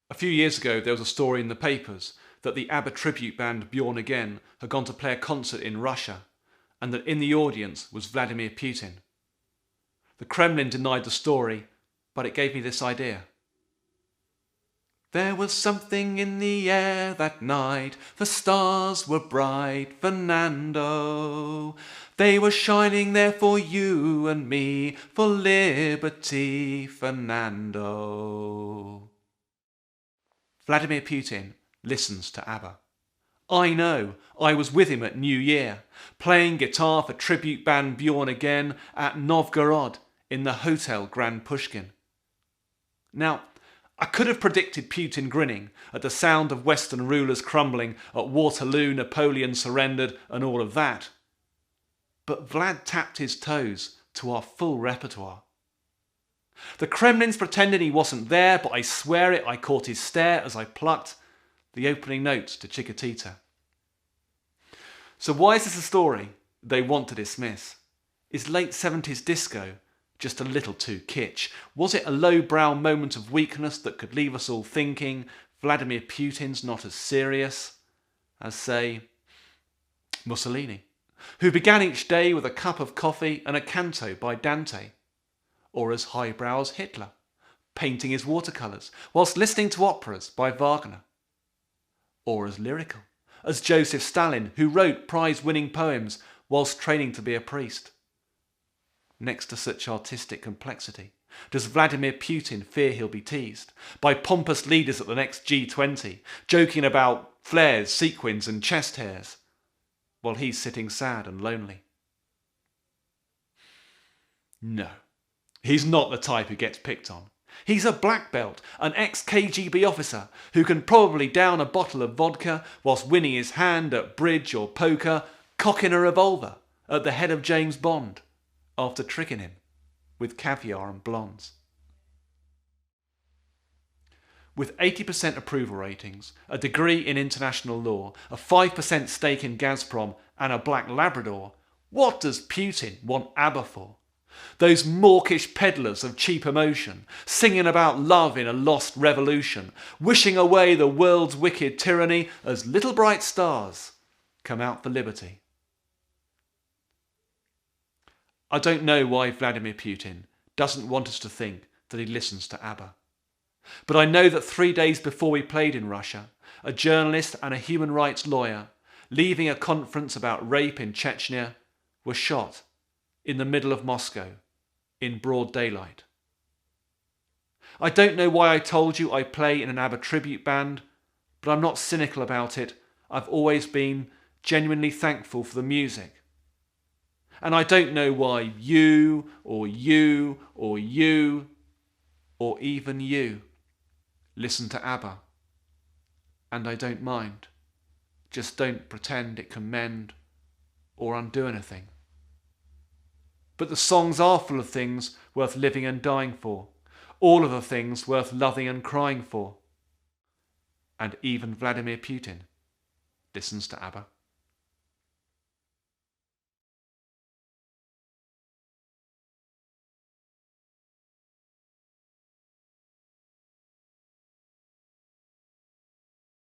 A few years ago there was a story in the papers that the ABBA tribute band Born Again had gone to play a concert in Russia and that in the audience was Vladimir Putin. The Kremlin denied the story, but it gave me this idea. There was something in the air that night, the stars were bright, Fernando. They were shining there for you and me, for liberty, Fernando. Vladimir Putin listens to ABBA. I know, I was with him at New Year, playing guitar for tribute band Born Again at Novgorod in the Hotel Grand Pushkin. Now, I could have predicted Putin grinning at the sound of Western rulers crumbling, at Waterloo Napoleon surrendered and all of that. But Vlad tapped his toes to our full repertoire. The Kremlin's pretending he wasn't there, but I swear it, I caught his stare as I plucked the opening notes to Chiquitita. So why is this a story they want to dismiss? Is late 70s disco just a little too kitsch? Was it a lowbrow moment of weakness that could leave us all thinking Vladimir Putin's not as serious as, say, Mussolini, who began each day with a cup of coffee and a canto by Dante, or as highbrow as Hitler, painting his watercolours whilst listening to operas by Wagner, or as lyrical as Joseph Stalin, who wrote prize-winning poems whilst training to be a priest. Next to such artistic complexity, does Vladimir Putin fear he'll be teased by pompous leaders at the next G20, joking about flares, sequins and chest hairs, while he's sitting sad and lonely? No, he's not the type who gets picked on. He's a black belt, an ex-KGB officer who can probably down a bottle of vodka whilst winning his hand at bridge or poker, cocking a revolver at the head of James Bond, after tricking him with caviar and blondes. With 80% approval ratings, a degree in international law, a 5% stake in Gazprom and a black Labrador, what does Putin want ABBA for? Those mawkish peddlers of cheap emotion, singing about love in a lost revolution, wishing away the world's wicked tyranny as little bright stars come out for liberty. I don't know why Vladimir Putin doesn't want us to think that he listens to ABBA. But I know that 3 days before we played in Russia, a journalist and a human rights lawyer, leaving a conference about rape in Chechnya, were shot in the middle of Moscow in broad daylight. I don't know why I told you I play in an ABBA tribute band, but I'm not cynical about it. I've always been genuinely thankful for the music. And I don't know why you, or you, or you, or even you listen to ABBA. And I don't mind. Just don't pretend it can mend or undo anything. But the songs are full of things worth living and dying for. All of the things worth loving and crying for. And even Vladimir Putin listens to ABBA.